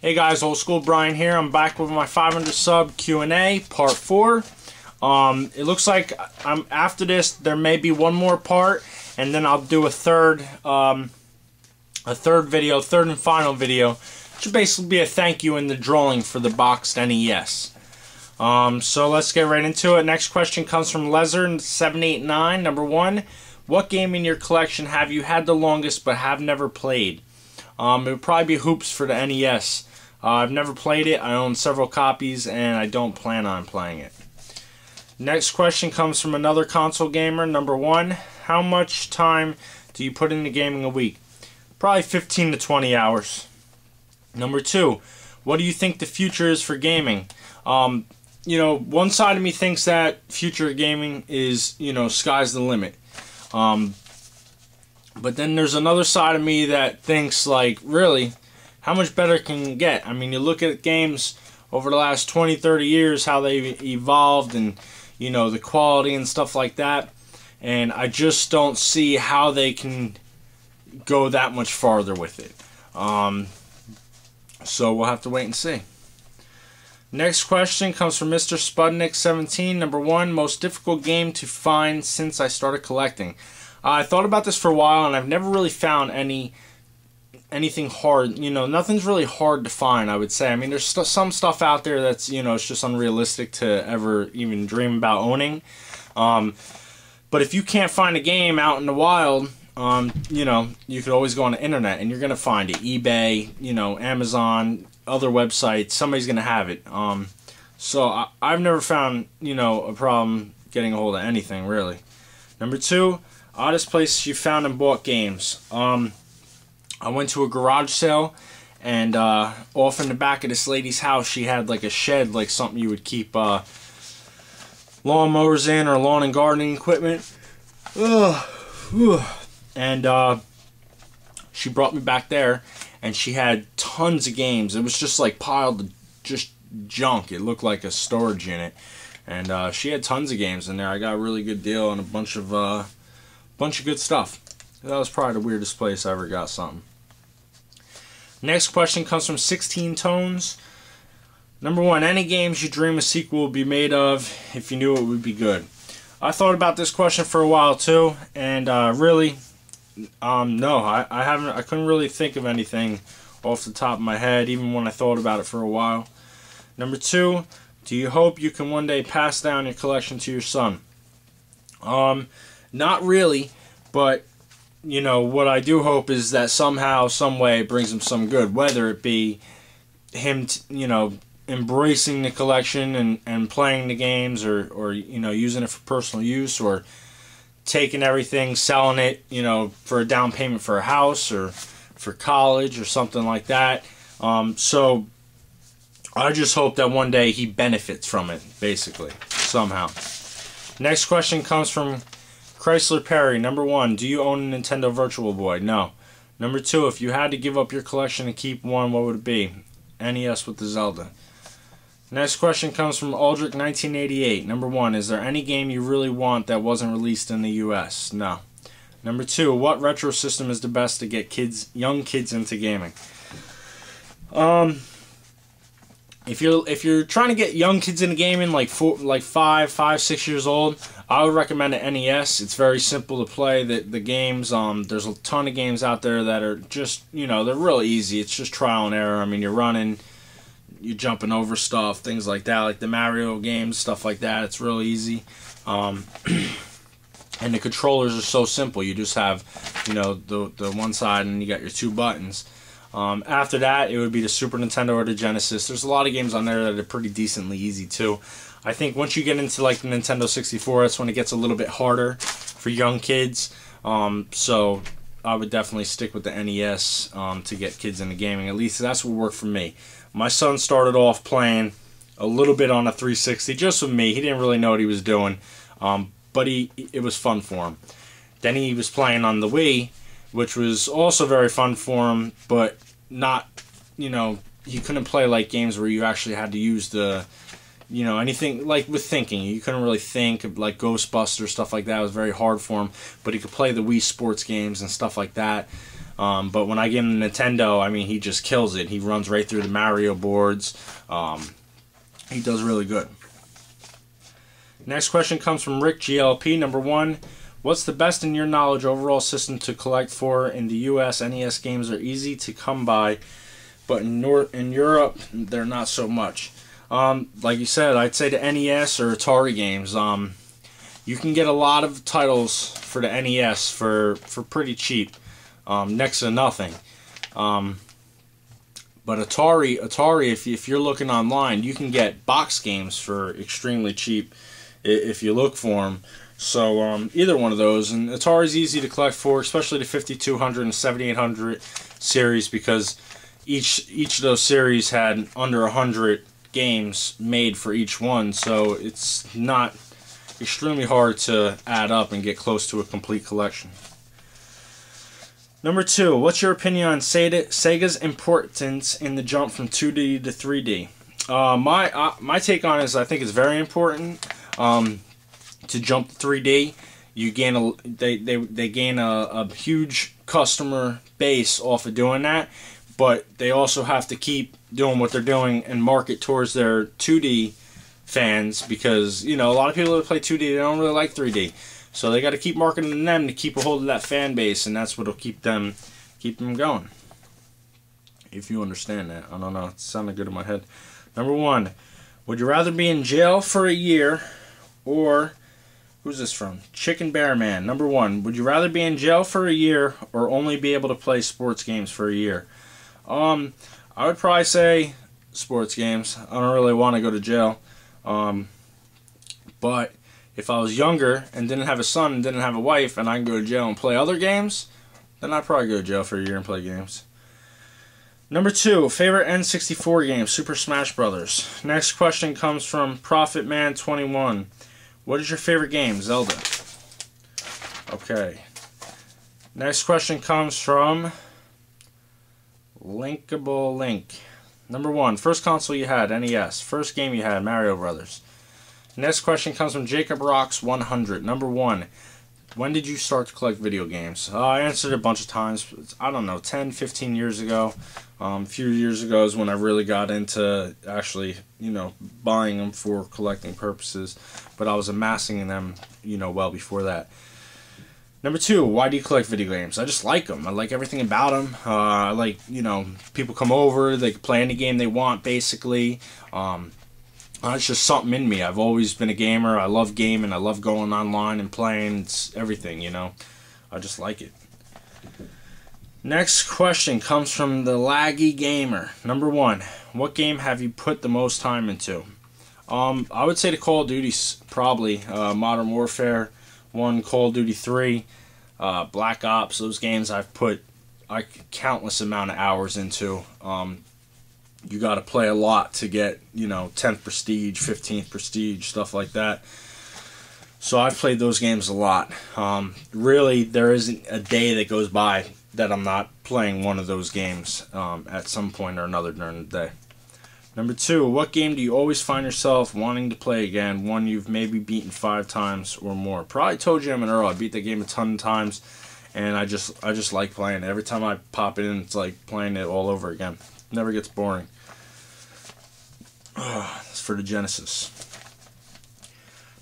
Hey guys, OldSkoolBrian here. I'm back with my 500 sub Q&A part 4. It looks like I'm after this. There may be one more part, and then I'll do a third and final video, which will basically be a thank you and the drawing for the boxed NES. So let's get right into it. Next question comes from Lezer789. Number 1, what game in your collection have you had the longest but have never played? It would probably be Hoops for the NES. I've never played it. I own several copies, and I don't plan on playing it. Next question comes from another console gamer. Number 1, how much time do you put into gaming a week? Probably 15 to 20 hours. Number 2, what do you think the future is for gaming? One side of me thinks that future gaming is, sky's the limit. But then there's another side of me that thinks, like, really, how much better can it get? I mean, you look at games over the last 20, 30 years, how they've evolved and, the quality and stuff like that. And I just don't see how they can go that much farther with it. So we'll have to wait and see. Next question comes from Mr. Spudnik17. Number 1, most difficult game to find since I started collecting. I thought about this for a while, and I've never really found anything hard. Nothing's really hard to find, I would say. I mean, there's some stuff out there that's, it's just unrealistic to ever even dream about owning. But if you can't find a game out in the wild, you could always go on the internet, and you're going to find it. eBay, Amazon, other websites, somebody's going to have it. So I've never found, a problem getting a hold of anything, really. Number 2, oddest place you found and bought games. I went to a garage sale, and off in the back of this lady's house, she had like a shed, like something you would keep lawnmowers in, or lawn and gardening equipment. And she brought me back there, and she had tons of games. It was just like piled of just junk. It looked like a storage unit, and she had tons of games in there. I got a really good deal on a bunch of good stuff. That was probably the weirdest place I ever got something. Next question comes from 16 Tones. Number 1, any games you dream a sequel would be made of if you knew it would be good? I thought about this question for a while too, and really, no, I haven't. I couldn't really think of anything off the top of my head, even when I thought about it for a while. Number 2, do you hope you can one day pass down your collection to your son? Not really, but what I do hope is that somehow, some way, it brings him some good, whether it be him, embracing the collection and playing the games, or using it for personal use, or taking everything, selling it, for a down payment for a house, or for college, or something like that. So I just hope that one day he benefits from it, basically, somehow. Next question comes from Chrysler Perry. Number 1, do you own a Nintendo Virtual Boy? No. Number 2, if you had to give up your collection and keep one, what would it be? NES with the Zelda. Next question comes from Aldrich1988. Number 1, is there any game you really want that wasn't released in the US? No. Number 2, what retro system is the best to get young kids into gaming? If you're trying to get young kids into gaming, like 5, 6 years old, I would recommend an NES. It's very simple to play. The games, there's a ton of games out there that are just, they're real easy. It's just trial and error. I mean, you're running, you're jumping over stuff, things like that, like the Mario games, stuff like that. It's real easy. And the controllers are so simple. You just have, the one side, and you got your 2 buttons. After that, it would be the Super Nintendo or the Genesis. There's a lot of games on there that are pretty decently easy too. I think once you get into like the Nintendo 64, that's when it gets a little bit harder for young kids. So I would definitely stick with the NES to get kids into gaming. At least that's what worked for me. My son started off playing a little bit on a 360 just with me. He didn't really know what he was doing, but it was fun for him. Then he was playing on the Wii, which was also very fun for him, but not, he couldn't play like games where you actually had to use the, anything like with thinking. You couldn't really think, like Ghostbusters, stuff like that. It was very hard for him, but he could play the Wii Sports games and stuff like that. But when I give him the Nintendo, I mean, he just kills it. He runs right through the Mario boards. He does really good. Next question comes from Rick GLP. Number 1, what's the best in your knowledge overall system to collect for? In the US, NES games are easy to come by, but in Europe, they're not so much. Like you said, I'd say the NES or Atari games. You can get a lot of titles for the NES for pretty cheap, next to nothing. But Atari, if you're looking online, you can get box games for extremely cheap if you look for them. So either one of those, and Atari's easy to collect for, especially the 5200 and 7800 series, because each of those series had under 100 games made for each one, so it's not extremely hard to add up and get close to a complete collection. Number 2, what's your opinion on Sega's importance in the jump from 2D to 3D? My take on it is I think it's very important to jump to 3D. You gain they gain a huge customer base off of doing that, but they also have to keep doing what they're doing and market towards their 2D fans, because a lot of people that play 2D, they don't really like 3D. So they got to keep marketing them to keep a hold of that fan base, and that's what'll keep them going. If you understand that. I don't know. It sounded good in my head. Number 1, would you rather be in jail for a year, or who's this from? Chicken Bear Man. Number 1, would you rather be in jail for a year or only be able to play sports games for a year? I would probably say sports games. I don't really want to go to jail. But if I was younger and didn't have a son and didn't have a wife and I can go to jail and play other games, then I'd probably go to jail for a year and play games. Number 2, favorite N64 game, Super Smash Brothers. Next question comes from ProfitMan21. What is your favorite game? Zelda. Okay. Next question comes from Linkable Link. Number 1, first console you had, NES. First game you had, Mario Brothers. Next question comes from Jacob Rocks 100. Number 1, when did you start to collect video games? I answered a bunch of times. I don't know, 10, 15 years ago. A few years ago is when I really got into actually, buying them for collecting purposes. But I was amassing them, well before that. Number 2, why do you collect video games? I just like them. I like everything about them. I like, people come over, they can play any game they want, basically. It's just something in me. I've always been a gamer. I love gaming. I love going online and playing. It's everything, I just like it. Next question comes from the Laggy Gamer. Number 1, what game have you put the most time into? I would say the Call of Duty's probably Modern Warfare 1, Call of Duty 3, Black Ops. Those games I've put a countless amount of hours into. You got to play a lot to get, 10th prestige, 15th prestige, stuff like that. So I've played those games a lot. Really, there isn't a day that goes by that I'm not playing one of those games at some point or another during the day. Number 2, what game do you always find yourself wanting to play again? One you've maybe beaten 5 times or more. Probably Toe Jam and Earl. I beat that game a ton of times, and I just like playing it. Every time I pop it in, it's like playing it all over again. Never gets boring. That's for the Genesis.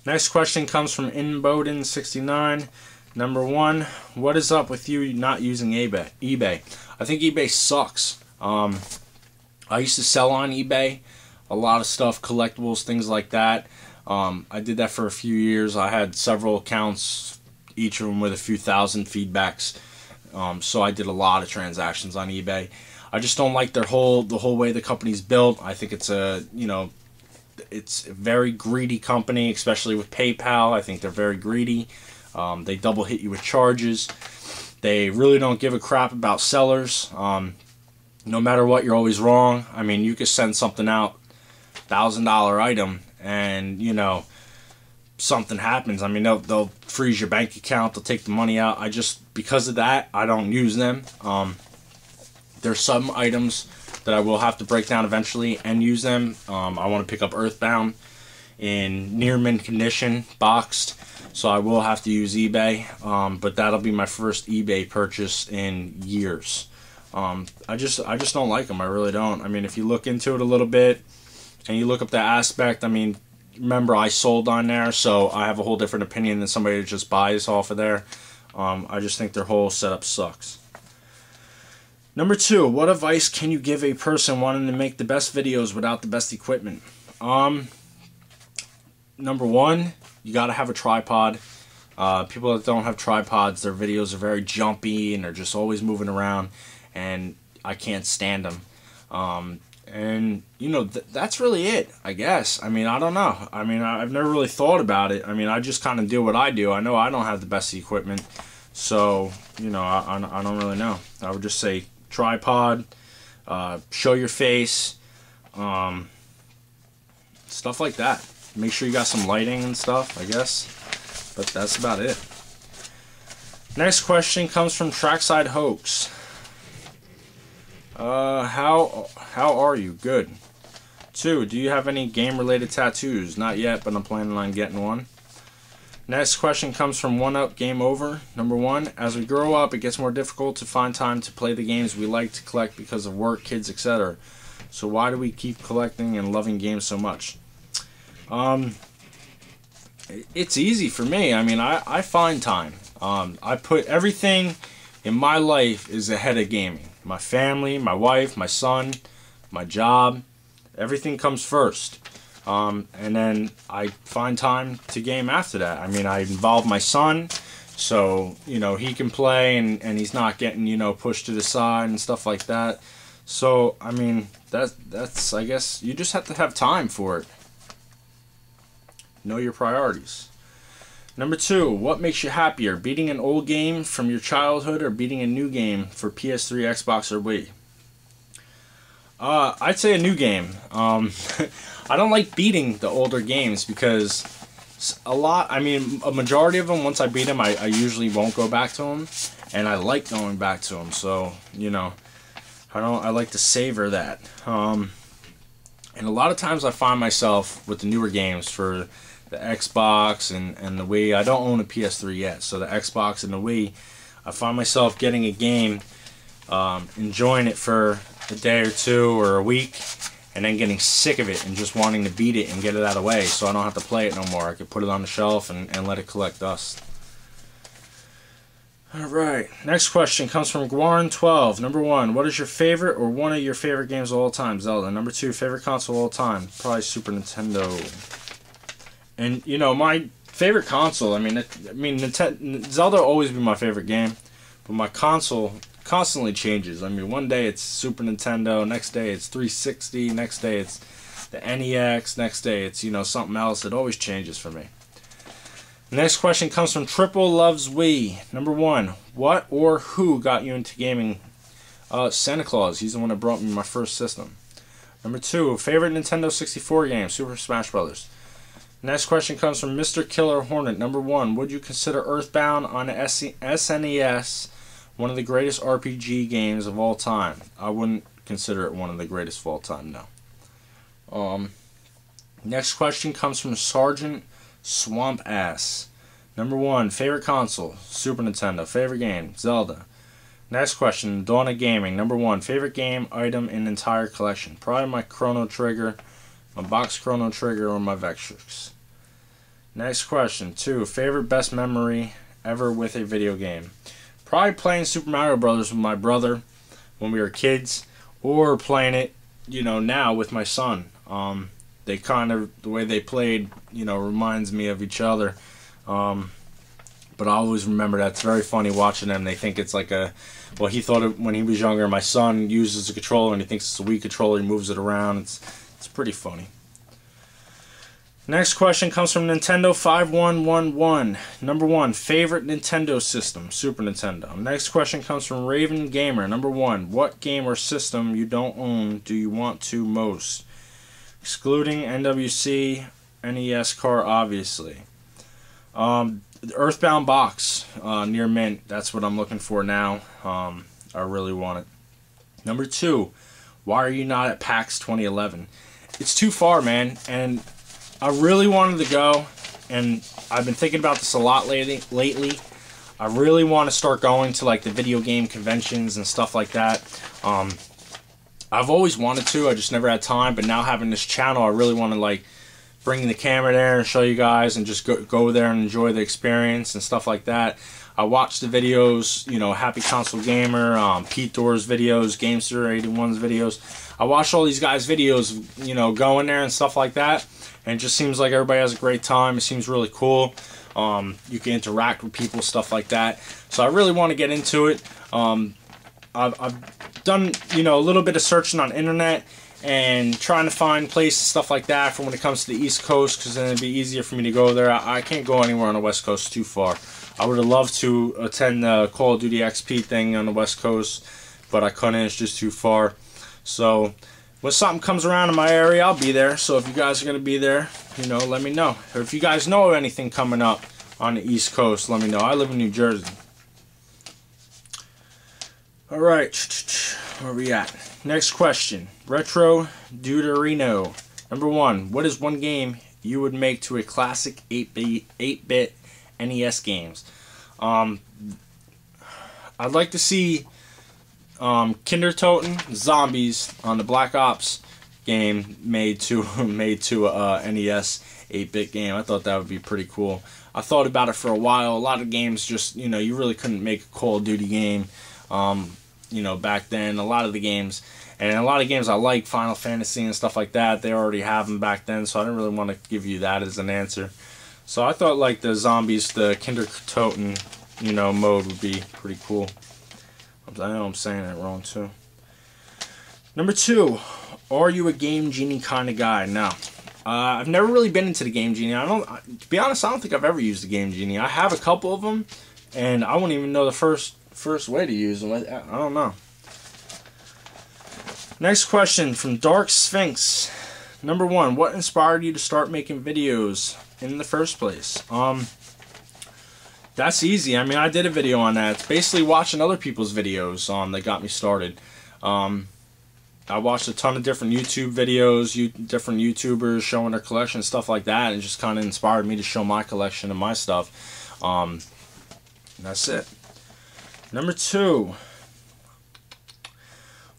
Next question comes from Inboden69. Number 1, what is up with you not using eBay? I think eBay sucks. I used to sell on eBay a lot of stuff, collectibles, things like that. I did that for a few years. I had several accounts, each of them with a few thousand feedbacks. So I did a lot of transactions on eBay. I just don't like the whole way the company's built. I think it's it's a very greedy company, especially with PayPal. I think they're very greedy. They double hit you with charges. They really don't give a crap about sellers. No matter what, you're always wrong. I mean, you could send something out, $1,000 item, and something happens. I mean, they'll freeze your bank account. They'll take the money out. Because of that, I don't use them. There's some items that I will have to break down eventually and use them. I want to pick up Earthbound in near mint condition, boxed. So I will have to use eBay, but that'll be my first eBay purchase in years. I just don't like them. I really don't. I mean, if you look into it a little bit and you look up the aspect, I mean, remember I sold on there, so I have a whole different opinion than somebody that just buys off of there. I just think their whole setup sucks. Number 2, what advice can you give a person wanting to make the best videos without the best equipment? Number 1, you gotta have a tripod. People that don't have tripods, their videos are very jumpy and they're just always moving around, and I can't stand them. And you know, that's really it, I guess. I mean, I don't know. I mean, I've never really thought about it. I mean, I just kind of do what I do. I know I don't have the best equipment, so you know, I don't really know. I would just say tripod, show your face, stuff like that. Make sure you got some lighting and stuff, I guess. But that's about it. Next question comes from Trackside Hoax. How are you? Good. 2, do you have any game-related tattoos? Not yet, but I'm planning on getting one. Next question comes from One Up Game Over. Number 1, as we grow up, it gets more difficult to find time to play the games we like to collect because of work, kids, etc. So why do we keep collecting and loving games so much? It's easy for me. I mean, I find time. I put everything in my life is ahead of gaming. My family, my wife, my son, my job, everything comes first. And then I find time to game after that. I mean, I involve my son, so, you know, he can play and he's not getting, you know, pushed to the side and stuff like that. So, I mean, that's I guess, you just have to have time for it. Know your priorities. Number 2, what makes you happier? Beating an old game from your childhood or beating a new game for PS3, Xbox, or Wii? I'd say a new game. I don't like beating the older games because a majority of them, once I beat them, I usually won't go back to them, and I like going back to them. So, you know, I like to savor that. And a lot of times I find myself with the newer games for the Xbox and the Wii. I don't own a PS3 yet, so the Xbox and the Wii, I find myself getting a game, enjoying it for a day or 2 or a week, and then getting sick of it and just wanting to beat it and get it out of the way so I don't have to play it no more. I could put it on the shelf and let it collect dust. Alright, next question comes from Guaran12. Number 1, what is your favorite or one of your favorite games of all time? Zelda. Number 2, favorite console of all time? Probably Super Nintendo. And, you know, my favorite console, Zelda will always be my favorite game, but my console constantly changes. I mean, one day it's Super Nintendo, next day it's 360, next day it's the NEX, next day it's, you know, something else. It always changes for me. The next question comes from Triple Loves Wii. Number 1, what or who got you into gaming? Santa Claus. He's the one that brought me my first system. Number 2, favorite Nintendo 64 game? Super Smash Brothers. Next question comes from Mr. Killer Hornet. Number 1, would you consider Earthbound on the SNES one of the greatest RPG games of all time? I wouldn't consider it one of the greatest of all time, no. Next question comes from Sergeant Swamp Ass. Number 1, favorite console? Super Nintendo. Favorite game? Zelda. Next question, Dawn of Gaming. Number 1, favorite game, item, in entire collection? Probably my Chrono Trigger, my box Chrono Trigger, or my Vectrix. Next question, 2, favorite best memory ever with a video game? Probably playing Super Mario Brothers with my brother when we were kids, or playing it, you know, now with my son. They kind of, the way they played, you know, reminds me of each other. But I always remember that. It's very funny watching them. They think it's like a, well, he thought it when he was younger. My son uses a controller and he thinks it's a Wii controller. He moves it around. It's pretty funny. Next question comes from Nintendo 5111. Number 1, favorite Nintendo system? Super Nintendo. Next question comes from Raven Gamer. Number 1, what game or system you don't own do you want to most? Excluding NWC, NES car, obviously. The Earthbound box, near mint. That's what I'm looking for now. I really want it. Number 2, why are you not at PAX 2011? It's too far, man, and I really wanted to go, and I've been thinking about this a lot lately. I really want to start going to like the video game conventions and stuff like that. I've always wanted to, I just never had time, but now having this channel, I really want to like bring the camera there and show you guys and just go there and enjoy the experience and stuff like that. I watch the videos, you know, Happy Console Gamer, Pete Door's videos, Gamester81's videos. I watch all these guys' videos, you know, going there and stuff like that, and it just seems like everybody has a great time. It seems really cool. You can interact with people, stuff like that. So I really want to get into it. I've done, you know, a little bit of searching on internet and trying to find places, stuff like that, for when it comes to the East Coast, because then it'd be easier for me to go there. I can't go anywhere on the West Coast, it's too far. I would have loved to attend the Call of Duty XP thing on the West Coast, but I couldn't, it's just too far. So when something comes around in my area, I'll be there. So if you guys are going to be there, you know, let me know. Or if you guys know of anything coming up on the East Coast, let me know. I live in New Jersey. Alright, where are we at? Next question. Retro Deuterino. Number 1. What is one game you would make to a classic 8-bit NES games? I'd like to see Kindertoten Zombies on the Black Ops game made to a NES 8-bit game. I thought that would be pretty cool. I thought about it for a while. A lot of games just, you know, you really couldn't make a Call of Duty game, you know, back then. A lot of the games, and a lot of games I like, Final Fantasy and stuff like that, they already have them back then, so I didn't really want to give you that as an answer. So I thought like the Zombies, the Kindertoten, you know, mode would be pretty cool. I know I'm saying it wrong too. Number 2, are you a Game Genie kind of guy? No. I've never really been into the Game Genie. To be honest, I don't think I've ever used the Game Genie. I have a couple of them, and I wouldn't even know the first way to use them. I don't know. Next question from Dark Sphinx. Number 1, what inspired you to start making videos in the first place? That's easy. I mean, I did a video on that. It's basically watching other people's videos that got me started. I watched a ton of different YouTube videos, different YouTubers showing their collection, stuff like that, and it just kind of inspired me to show my collection and my stuff. That's it. Number 2,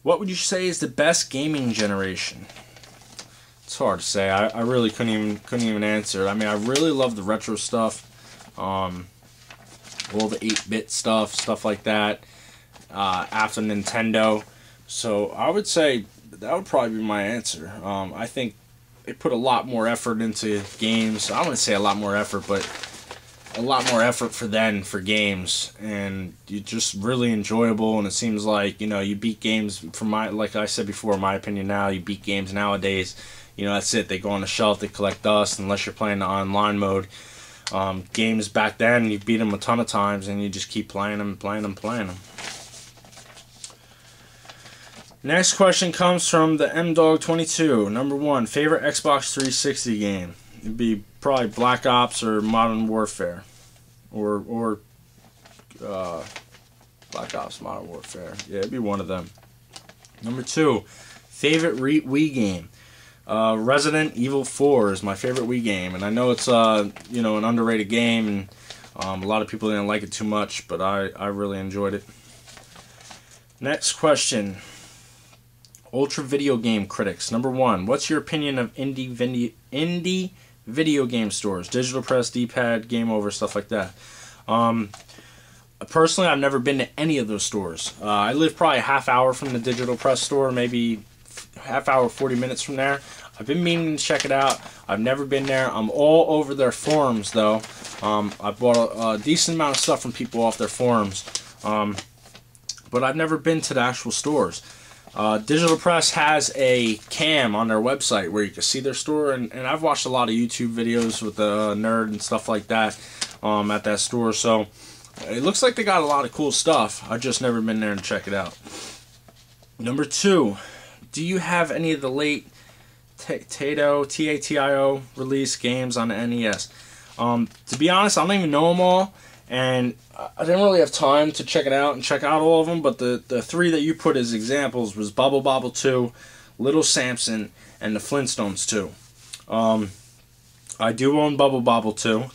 what would you say is the best gaming generation? It's hard to say. I really couldn't even answer it. I mean, I really love the retro stuff, all the 8-bit stuff like that, after Nintendo. So I would say that would probably be my answer. I think they put a lot more effort into games. I wouldn't say a lot more effort, but a lot more effort for games, and it's just really enjoyable. And it seems like, you know, you beat games, like I said before, my opinion now, you beat games nowadays, you know, that's it. They go on the shelf, they collect dust, unless you're playing the online mode. Games back then, you beat them a ton of times, and you just keep playing them. Next question comes from the MDog22. Number 1, favorite Xbox 360 game? It'd be probably Black Ops or Modern Warfare, or Black Ops, Modern Warfare. Yeah, it'd be one of them. Number 2, favorite Wii game? Resident Evil 4 is my favorite Wii game, and I know it's you know, an underrated game, and a lot of people didn't like it too much, but I really enjoyed it. Next question. Ultra Video Game Critics. Number 1, what's your opinion of indie video game stores? Digital Press, D-Pad, Game Over, stuff like that. Personally, I've never been to any of those stores. I live probably a half hour from the Digital Press store, maybe half hour, 40 minutes from there. I've been meaning to check it out. I've never been there. I'm all over their forums, though. I bought a decent amount of stuff from people off their forums. But I've never been to the actual stores. Digital Press has a cam on their website where you can see their store, and I've watched a lot of YouTube videos with the nerd and stuff like that at that store, so it looks like they got a lot of cool stuff. I've just never been there to check it out. Number 2, do you have any of the late Tatio release games on the NES? To be honest, I don't even know them all, and I didn't really have time to check it out and check out all of them, but the 3 that you put as examples was Bubble Bobble 2, Little Samson, and the Flintstones 2. I do own Bubble Bobble 2,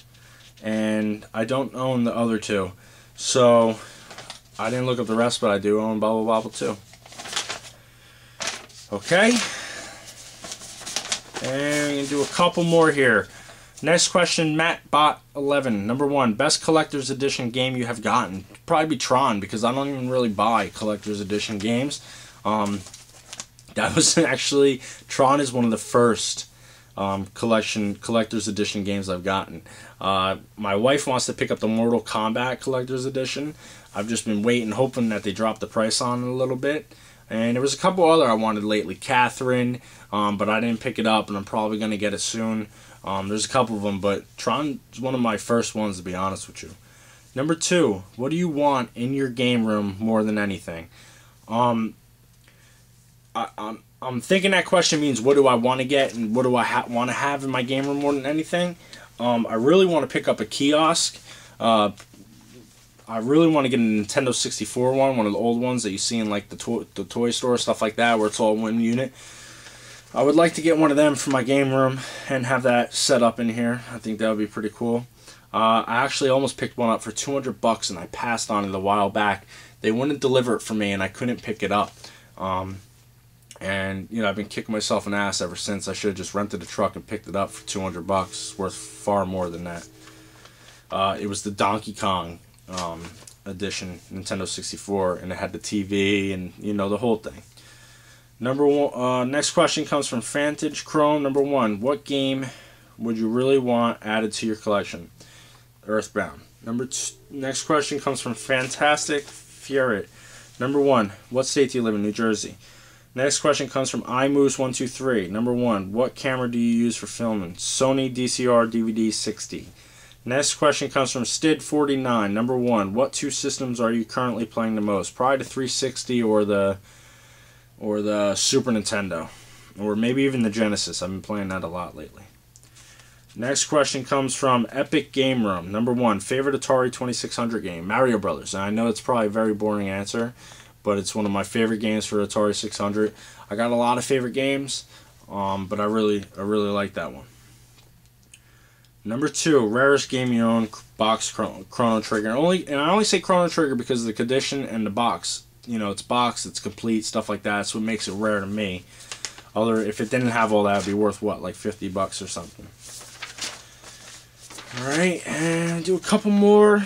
and I don't own the other two. So, I didn't look up the rest, but I do own Bubble Bobble 2. Okay. And we're going to do a couple more here. Next question, MattBot11. Number 1, best collector's edition game you have gotten. Probably be Tron, because I don't even really buy collector's edition games. That was actually, Tron is one of the first collector's edition games I've gotten. My wife wants to pick up the Mortal Kombat collector's edition. I've just been waiting, hoping that they drop the price on it a little bit. And there was a couple other I wanted lately, Catherine, but I didn't pick it up, and I'm probably going to get it soon. There's a couple of them, but Tron is one of my first ones, to be honest with you. Number 2, what do you want in your game room more than anything? I'm thinking that question means what do I want to get and what do I want to have in my game room more than anything. I really want to pick up a kiosk. I really want to get a Nintendo 64 one of the old ones that you see in like the toy store, stuff like that, where it's all one unit. I would like to get one of them for my game room and have that set up in here. I think that would be pretty cool. I actually almost picked one up for $200 and I passed on it a while back. They wouldn't deliver it for me and I couldn't pick it up. And, you know, I've been kicking myself in the ass ever since. I should have just rented a truck and picked it up for $200. It's worth far more than that. It was the Donkey Kong edition, Nintendo 64, and it had the TV and, you know, the whole thing. Number 1, next question comes from Fantage Chrome. Number 1, what game would you really want added to your collection? Earthbound. Number 2, next question comes from Fantastic Furet. Number 1, what state do you live in? New Jersey. Next question comes from iMoose123. Number 1, what camera do you use for filming? Sony DCR DVD 60. Next question comes from Stid49. Number 1, what 2 systems are you currently playing the most? Probably the 360 or the Super Nintendo, or maybe even the Genesis. I've been playing that a lot lately. Next question comes from Epic Game Room. Number 1, favorite Atari 2600 game? Mario Brothers. And I know it's probably a very boring answer, but it's one of my favorite games for Atari 600. I got a lot of favorite games, but I really like that one. Number 2, rarest game you own, box Chrono Trigger. And I only say Chrono Trigger because of the condition and the box. You know, it's boxed, it's complete, stuff like that. That's what makes it rare to me. If it didn't have all that, it'd be worth what, like $50 or something. Alright, and do a couple more.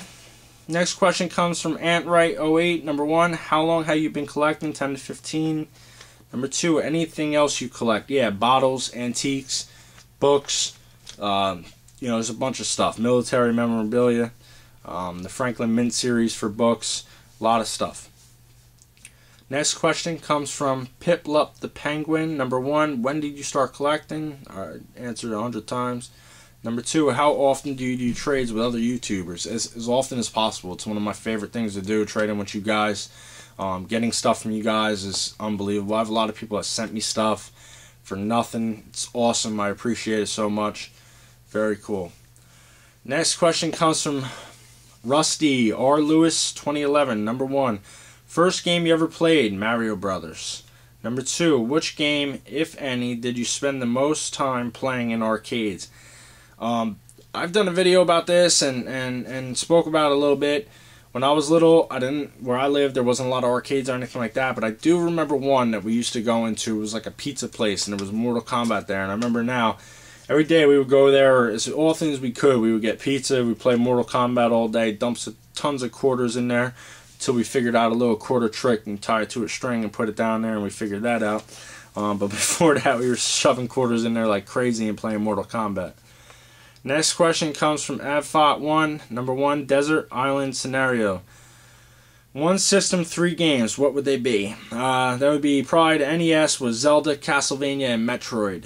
Next question comes from Antright08. Number 1, how long have you been collecting? 10 to 15. Number 2, anything else you collect? Yeah, bottles, antiques, books, you know, there's a bunch of stuff. Military memorabilia, the Franklin Mint series for books, a lot of stuff. Next question comes from Piplup the Penguin. Number 1, when did you start collecting? I answered 100 times. Number 2, how often do you do trades with other YouTubers? As often as possible. It's one of my favorite things to do, trading with you guys. Getting stuff from you guys is unbelievable. I have a lot of people that sent me stuff for nothing. It's awesome. I appreciate it so much. Very cool. Next question comes from Rusty R. Lewis 2011. Number 1, first game you ever played? Mario Brothers. Number 2, which game, if any, did you spend the most time playing in arcades? I've done a video about this and spoke about it a little bit. When I was little, where I lived, there wasn't a lot of arcades or anything like that, but I do remember one that we used to go into. It was like a pizza place, and there was Mortal Kombat there, and I remember now, every day we would go there, as often as we could. We would get pizza, we'd play Mortal Kombat all day, dump tons of quarters in there, until we figured out a little quarter trick and tie it to a string and put it down there, and we figured that out. But before that, we were shoving quarters in there like crazy and playing Mortal Kombat. Next question comes from Avfot1. Number 1, Desert Island Scenario. 1 system, 3 games. What would they be? That would be probably the NES with Zelda, Castlevania, and Metroid.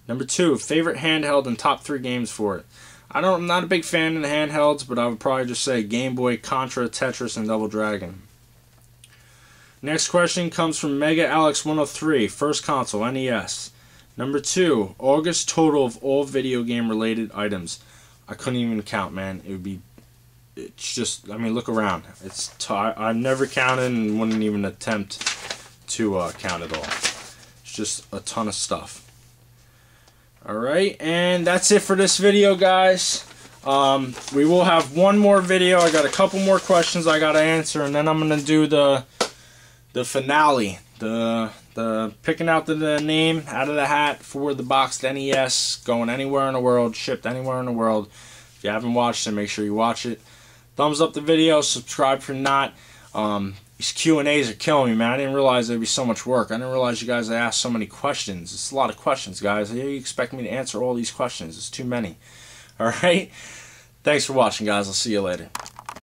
Number 2, favorite handheld and top 3 games for it. I'm not a big fan of the handhelds, but I would probably just say Game Boy, Contra, Tetris, and Double Dragon. Next question comes from Mega Alex 103. First console, NES. Number 2, August total of all video game related items. I couldn't even count, man. It's just, I mean, look around. I've never counted and wouldn't even attempt to count it all. It's just a ton of stuff. Alright, and that's it for this video, guys. We will have one more video. I got a couple more questions I gotta answer, and then I'm gonna do the finale, the picking out the name out of the hat for the boxed NES, going anywhere in the world, shipped anywhere in the world. If you haven't watched it, make sure you watch it. Thumbs up the video, subscribe if you're not. These Q&As are killing me, man. I didn't realize there'd be so much work. I didn't realize you guys asked so many questions. It's a lot of questions, guys. You expect me to answer all these questions. It's too many. Alright? Thanks for watching, guys. I'll see you later.